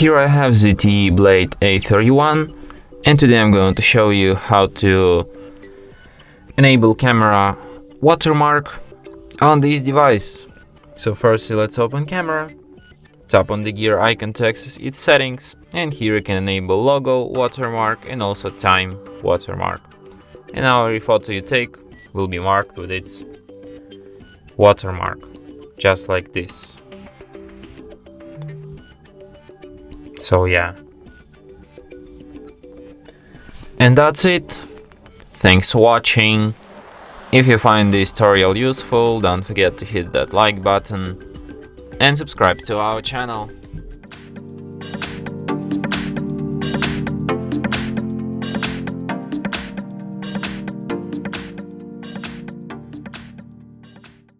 Here I have ZTE Blade A31, and today I'm going to show you how to enable camera watermark on this device. So firstly, let's open camera, tap on the gear icon to access its settings, and here you can enable logo watermark and also time watermark. And now every photo you take will be marked with its watermark, just like this. So yeah. And that's it. Thanks for watching. If you find this tutorial useful, don't forget to hit that like button and subscribe to our channel.